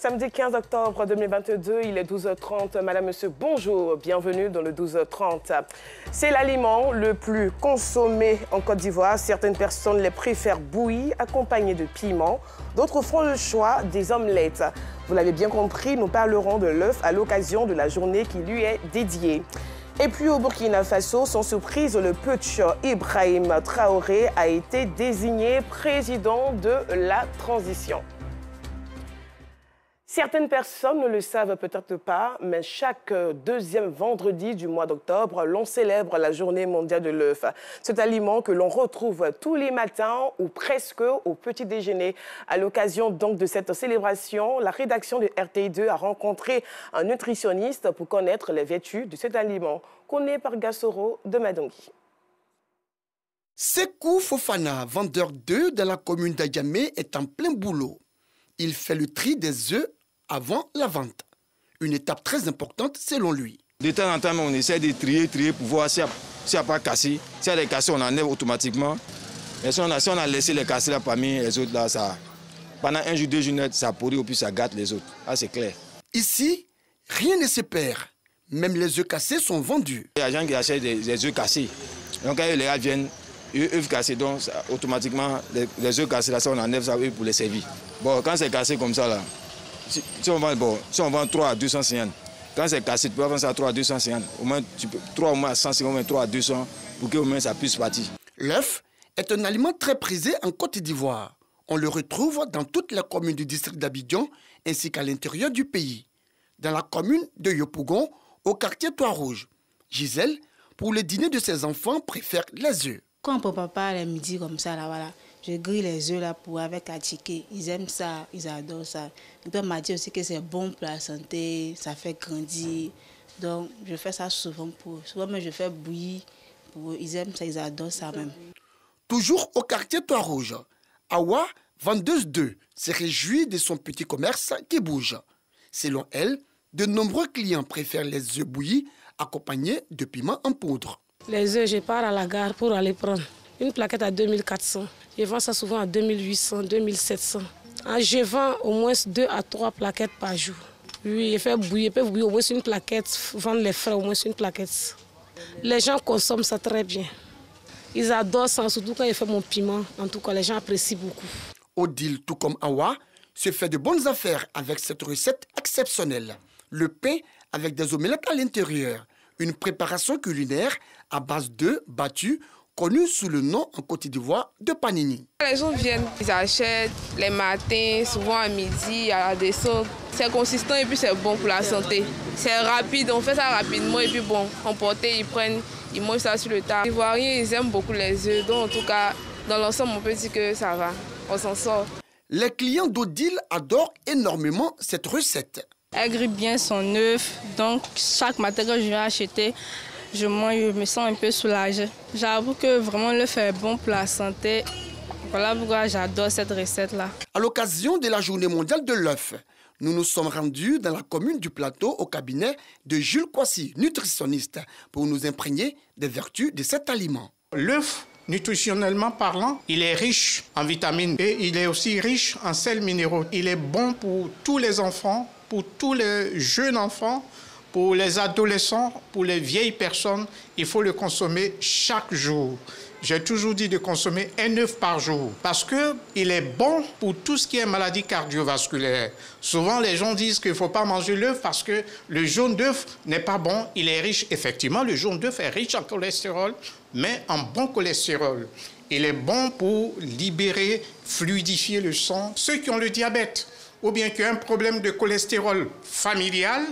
Samedi 15 octobre 2022, il est 12h30. Madame, monsieur, bonjour, bienvenue dans le 12h30. C'est l'aliment le plus consommé en Côte d'Ivoire. Certaines personnes les préfèrent bouillis, accompagnés de piment. D'autres font le choix des omelettes. Vous l'avez bien compris, nous parlerons de l'œuf à l'occasion de la journée qui lui est dédiée. Et puis au Burkina Faso, sans surprise, le putsch Ibrahim Traoré a été désigné président de la transition. Certaines personnes ne le savent peut-être pas, mais chaque deuxième vendredi du mois d'octobre, l'on célèbre la journée mondiale de l'œuf. Cet aliment que l'on retrouve tous les matins ou presque au petit déjeuner. À l'occasion donc de cette célébration, la rédaction de RTI2 a rencontré un nutritionniste pour connaître les vertus de cet aliment, connu par Gassoro de Madongui. Sekou Fofana, vendeur d'œufs dans la commune d'Adjamé, est en plein boulot. Il fait le tri des œufs avant la vente. Une étape très importante selon lui. De temps en temps, on essaie de trier pour voir s'il n'y a pas cassé. S'il y a des cassés, on enlève automatiquement. Mais si on a laissé les cassés là parmi les autres, là, ça, pendant un jour, 2 jours, ça pourrit et puis ça gâte les autres. Ah, c'est clair. Ici, rien ne se perd. Même les œufs cassés sont vendus. Il y a des gens qui achètent des œufs cassés. Donc quand les gars viennent, œufs cassés, donc ça, automatiquement, les œufs cassés, là, ça, on enlève ça pour les servir. Bon, quand c'est cassé comme ça, là, si on vend 3 à 250, quand c'est cassé, tu peux vendre ça à 3 à 250. Au moins, 3 au moins à 150, au moins 3 à 200, pour qu'au moins ça puisse partir. L'œuf est un aliment très prisé en Côte d'Ivoire. On le retrouve dans toutes les communes du district d'Abidjan, ainsi qu'à l'intérieur du pays. Dans la commune de Yopougon, au quartier Trois-Rouges, Gisèle, pour le dîner de ses enfants, préfère les œufs. Quand on peut pas les midi comme ça, là, voilà. Je grille les œufs là pour avec attiqué. Ils aiment ça, ils adorent ça. Et puis on m'a dit aussi que c'est bon pour la santé, ça fait grandir. Donc je fais ça souvent pour. Souvent même je fais bouillir pour eux. Ils aiment ça, ils adorent ça même. Toujours au quartier Trois-Rouges, Awa, vendeuse d'œufs, se réjouit de son petit commerce qui bouge. Selon elle, de nombreux clients préfèrent les œufs bouillis accompagnés de piment en poudre. Les œufs, je pars à la gare pour aller prendre une plaquette à 2400. Je vends ça souvent à 2800, 2700. Je vends au moins 2 à 3 plaquettes par jour. Oui, je fais bouillir, je peux bouillir au moins une plaquette, vendre les frais au moins une plaquette. Les gens consomment ça très bien. Ils adorent ça, surtout quand je fais mon piment. En tout cas, les gens apprécient beaucoup. Odile, tout comme Awa, se fait de bonnes affaires avec cette recette exceptionnelle. Le pain avec des omelettes à l'intérieur. Une préparation culinaire à base d'œufs battus, connue sous le nom en Côte d'Ivoire de panini. Les gens viennent, ils achètent les matins, souvent à midi, à la descente. C'est consistant et puis c'est bon pour la santé. C'est rapide, on fait ça rapidement et puis bon, emporter, ils mangent ça sur le tas. Les Ivoiriens, ils aiment beaucoup les œufs, donc en tout cas, dans l'ensemble, on peut dire que ça va, on s'en sort. Les clients d'Odile adorent énormément cette recette. Elle grille bien son œuf, donc chaque matin quand je vais acheter, je me sens un peu soulagée. J'avoue que vraiment l'œuf est bon pour la santé. Voilà pourquoi j'adore cette recette-là. À l'occasion de la journée mondiale de l'œuf, nous nous sommes rendus dans la commune du Plateau au cabinet de Jules Kwasi, nutritionniste, pour nous imprégner des vertus de cet aliment. L'œuf, nutritionnellement parlant, il est riche en vitamines et il est aussi riche en sels minéraux. Il est bon pour tous les enfants, pour tous les jeunes enfants, pour les adolescents, pour les vieilles personnes. Il faut le consommer chaque jour. J'ai toujours dit de consommer un œuf par jour parce qu'il est bon pour tout ce qui est maladie cardiovasculaire. Souvent, les gens disent qu'il ne faut pas manger l'œuf parce que le jaune d'œuf n'est pas bon. Il est riche, effectivement, le jaune d'œuf est riche en cholestérol, mais en bon cholestérol. Il est bon pour libérer, fluidifier le sang. Ceux qui ont le diabète ou bien qui ont un problème de cholestérol familial,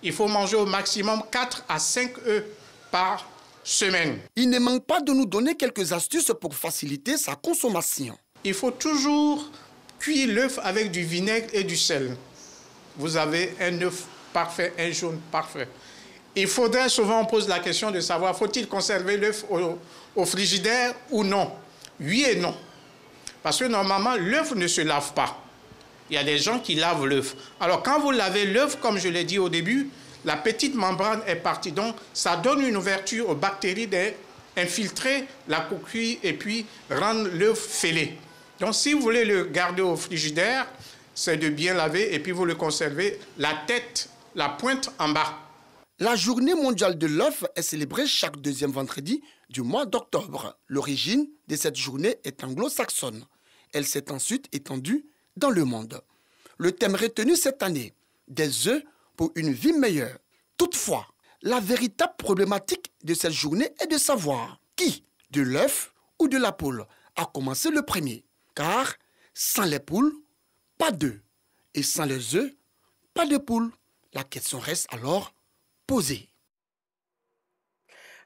il faut manger au maximum 4 à 5 œufs par semaine. Il ne manque pas de nous donner quelques astuces pour faciliter sa consommation. Il faut toujours cuire l'œuf avec du vinaigre et du sel. Vous avez un œuf parfait, un jaune parfait. Il faudrait, souvent on pose la question de savoir, faut-il conserver l'œuf au frigidaire ou non? Oui et non. Parce que normalement, l'œuf ne se lave pas. Il y a des gens qui lavent l'œuf. Alors quand vous lavez l'œuf, comme je l'ai dit au début, la petite membrane est partie. Donc ça donne une ouverture aux bactéries d'infiltrer la coquille et puis rendre l'œuf fêlé. Donc si vous voulez le garder au frigidaire, c'est de bien laver et puis vous le conservez la tête, la pointe en bas. La journée mondiale de l'œuf est célébrée chaque deuxième vendredi du mois d'octobre. L'origine de cette journée est anglo-saxonne. Elle s'est ensuite étendue dans le monde. Le thème retenu cette année, des œufs pour une vie meilleure. Toutefois, la véritable problématique de cette journée est de savoir qui, de l'œuf ou de la poule, a commencé le premier. Car sans les poules, pas d'œufs. Et sans les œufs, pas de poules. La question reste alors posée.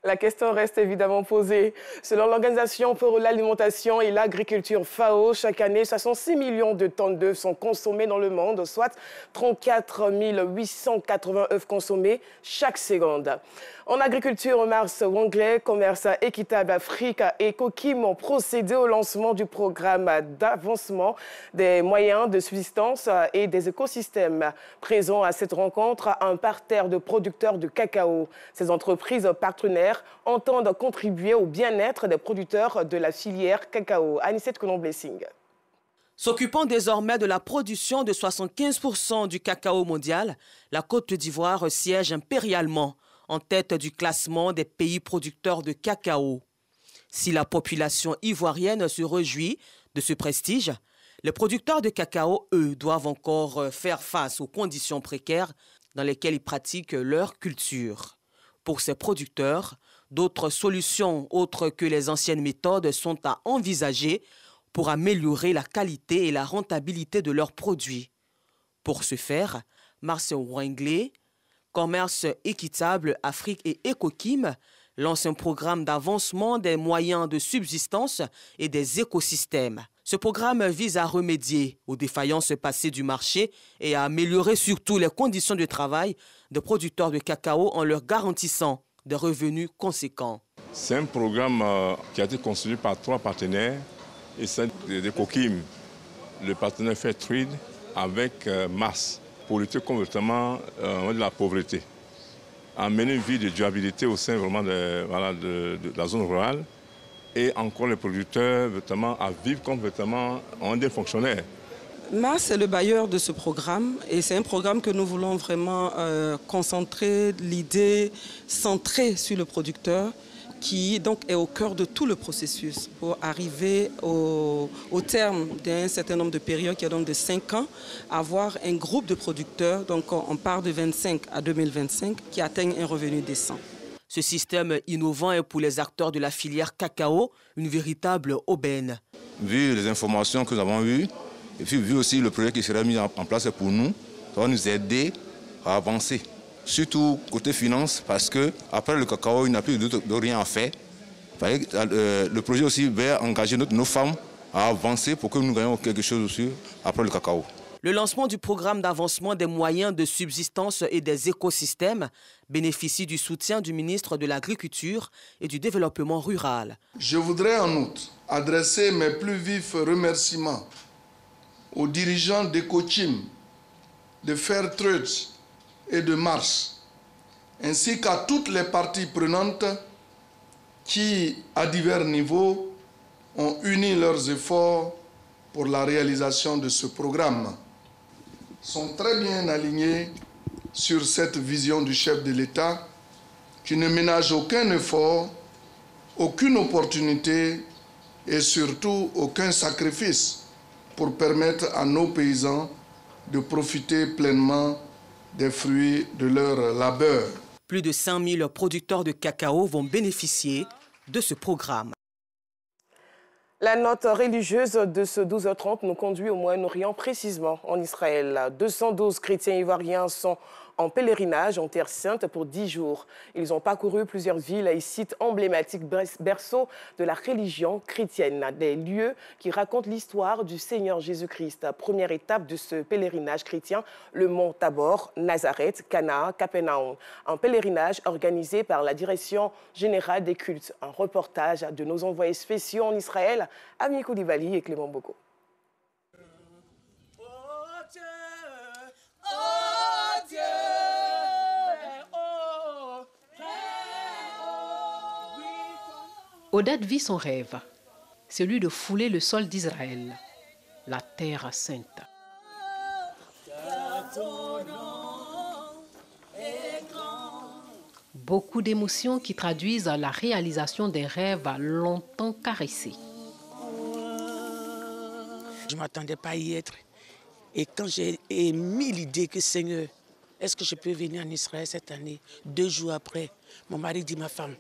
La question reste évidemment posée. Selon l'Organisation pour l'alimentation et l'agriculture FAO, chaque année, 66 millions de tonnes d'œufs sont consommées dans le monde, soit 34 880 œufs consommés chaque seconde. En agriculture, Mars Wangley, Commerce équitable Afrique et Ecokim ont procédé au lancement du programme d'avancement des moyens de subsistance et des écosystèmes. Présent à cette rencontre, un parterre de producteurs de cacao. Ces entreprises partenaires entendent contribuer au bien-être des producteurs de la filière cacao. Anicette Colomb-Blessing. S'occupant désormais de la production de 75% du cacao mondial, la Côte d'Ivoire siège impérialement en tête du classement des pays producteurs de cacao. Si la population ivoirienne se réjouit de ce prestige, les producteurs de cacao, eux, doivent encore faire face aux conditions précaires dans lesquelles ils pratiquent leur culture. Pour ces producteurs, d'autres solutions autres que les anciennes méthodes sont à envisager pour améliorer la qualité et la rentabilité de leurs produits. Pour ce faire, Mars Wangley, Commerce équitable Afrique et Ecokim lance un programme d'avancement des moyens de subsistance et des écosystèmes. Ce programme vise à remédier aux défaillances passées du marché et à améliorer surtout les conditions de travail des producteurs de cacao en leur garantissant des revenus conséquents. C'est un programme qui a été construit par 3 partenaires, et c'est Ecokim, le partenaire Fairtrade avec Mars, pour lutter contre de la pauvreté, amener une vie de durabilité au sein vraiment de la zone rurale et encore les producteurs à vivre comme des fonctionnaires. Mars est le bailleur de ce programme et c'est un programme que nous voulons vraiment concentrer, l'idée centrée sur le producteur qui donc est au cœur de tout le processus pour arriver au terme d'un certain nombre de périodes qui est donc de 5 ans, avoir un groupe de producteurs, donc on part de 25 à 2025, qui atteignent un revenu décent. Ce système innovant est pour les acteurs de la filière cacao une véritable aubaine. Vu les informations que nous avons eues, et puis vu aussi le projet qui sera mis en place pour nous, ça va nous aider à avancer. Surtout côté finance, parce qu'après le cacao, il n'y a plus de rien à faire. Le projet aussi va engager nos femmes à avancer pour que nous gagnions quelque chose aussi après le cacao. Le lancement du programme d'avancement des moyens de subsistance et des écosystèmes bénéficie du soutien du ministre de l'Agriculture et du Développement rural. Je voudrais en outre adresser mes plus vifs remerciements aux dirigeants d'Ecokim, de Fairtrade et de Mars, ainsi qu'à toutes les parties prenantes qui, à divers niveaux, ont uni leurs efforts pour la réalisation de ce programme, sont très bien alignés sur cette vision du chef de l'État qui ne ménage aucun effort, aucune opportunité et surtout aucun sacrifice pour permettre à nos paysans de profiter pleinement des fruits de leur labeur. Plus de 5000 producteurs de cacao vont bénéficier de ce programme. La note religieuse de ce 12h30 nous conduit au Moyen-Orient, précisément en Israël. 212 chrétiens ivoiriens sont en pèlerinage en Terre Sainte pour 10 jours. Ils ont parcouru plusieurs villes et sites emblématiques, berceaux de la religion chrétienne, des lieux qui racontent l'histoire du Seigneur Jésus-Christ. Première étape de ce pèlerinage chrétien, le mont Tabor, Nazareth, Cana, Capernaum. Un pèlerinage organisé par la Direction générale des cultes. Un reportage de nos envoyés spéciaux en Israël, Ami Koulibaly et Clément Boko. Odad vit son rêve, celui de fouler le sol d'Israël, la terre sainte. Beaucoup d'émotions qui traduisent la réalisation des rêves longtemps caressés. Je ne m'attendais pas à y être. Et quand j'ai émis l'idée que Seigneur, est-ce que je peux venir en Israël cette année? 2 jours après, mon mari dit, ma femme,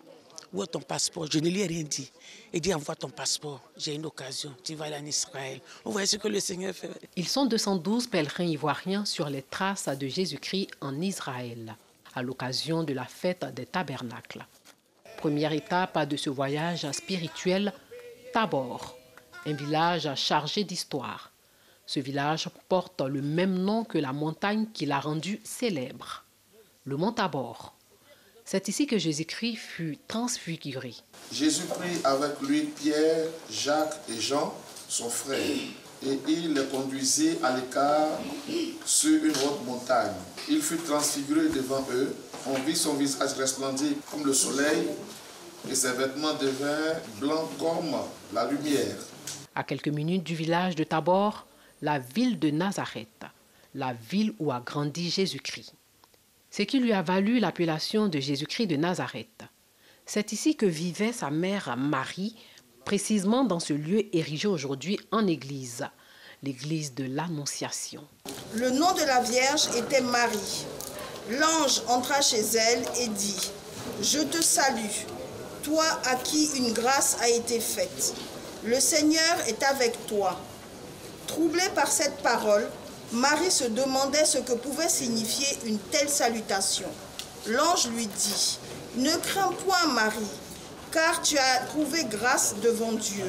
où est ton passeport? Je ne lui ai rien dit. Il dit, envoie ton passeport, j'ai une occasion, tu vas aller en Israël. Vous voyez ce que le Seigneur fait. Ils sont 212 pèlerins ivoiriens sur les traces de Jésus-Christ en Israël, à l'occasion de la fête des tabernacles. Première étape de ce voyage spirituel, Tabor, un village chargé d'histoire. Ce village porte le même nom que la montagne qui l'a rendu célèbre, le mont Tabor. C'est ici que Jésus-Christ fut transfiguré. Jésus prit avec lui Pierre, Jacques et Jean, son frère, et il les conduisit à l'écart sur une haute montagne. Il fut transfiguré devant eux. On vit son visage resplendir comme le soleil et ses vêtements devinrent blancs comme la lumière. À quelques minutes du village de Tabor, la ville de Nazareth, la ville où a grandi Jésus-Christ. Ce qui lui a valu l'appellation de Jésus-Christ de Nazareth. C'est ici que vivait sa mère Marie, précisément dans ce lieu érigé aujourd'hui en église, l'église de l'Annonciation. Le nom de la Vierge était Marie. L'ange entra chez elle et dit, « Je te salue, toi à qui une grâce a été faite. Le Seigneur est avec toi. » Troublée par cette parole, Marie se demandait ce que pouvait signifier une telle salutation. L'ange lui dit, « Ne crains point, Marie, car tu as trouvé grâce devant Dieu.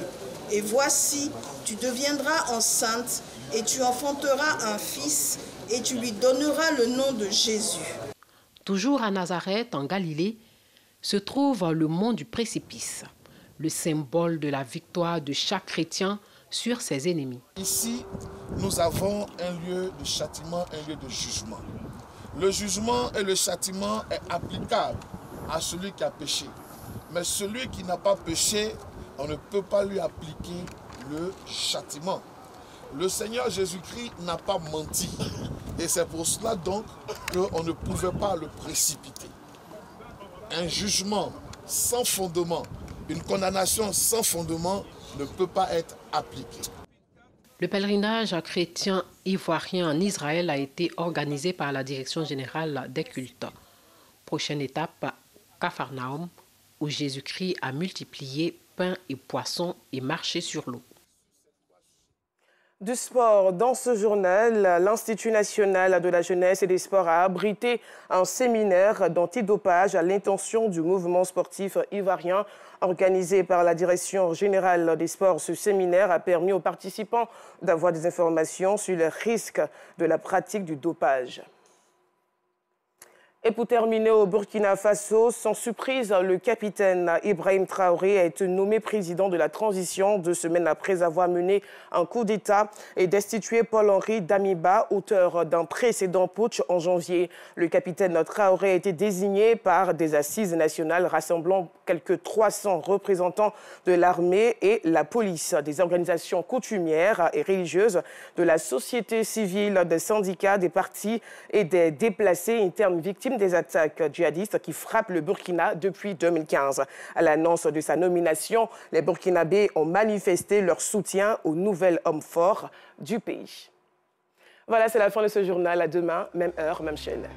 Et voici, tu deviendras enceinte et tu enfanteras un fils et tu lui donneras le nom de Jésus. » Toujours à Nazareth, en Galilée, se trouve le mont du précipice, le symbole de la victoire de chaque chrétien sur ses ennemis. Ici, nous avons un lieu de châtiment, un lieu de jugement. Le jugement et le châtiment est applicable à celui qui a péché. Mais celui qui n'a pas péché, on ne peut pas lui appliquer le châtiment. Le Seigneur Jésus-Christ n'a pas menti. Et c'est pour cela donc qu'on ne pouvait pas le précipiter. Un jugement sans fondement, une condamnation sans fondement ne peut pas être appliquée. Le pèlerinage chrétien ivoirien en Israël a été organisé par la Direction générale des cultes. Prochaine étape, Capharnaüm, où Jésus-Christ a multiplié pain et poissons et marché sur l'eau. Du sport, dans ce journal, l'Institut national de la jeunesse et des sports a abrité un séminaire d'antidopage à l'intention du mouvement sportif ivoirien organisé par la Direction générale des sports. Ce séminaire a permis aux participants d'avoir des informations sur les risques de la pratique du dopage. Et pour terminer, au Burkina Faso, sans surprise, le capitaine Ibrahim Traoré a été nommé président de la transition 2 semaines après avoir mené un coup d'État et destitué Paul-Henri Damiba, auteur d'un précédent putsch en janvier. Le capitaine Traoré a été désigné par des assises nationales rassemblant quelques 300 représentants de l'armée et la police, des organisations coutumières et religieuses, de la société civile, des syndicats, des partis et des déplacés internes victimes des attaques djihadistes qui frappent le Burkina depuis 2015. À l'annonce de sa nomination, les Burkinabés ont manifesté leur soutien au nouvel homme fort du pays. Voilà, c'est la fin de ce journal. À demain, même heure, même chaîne.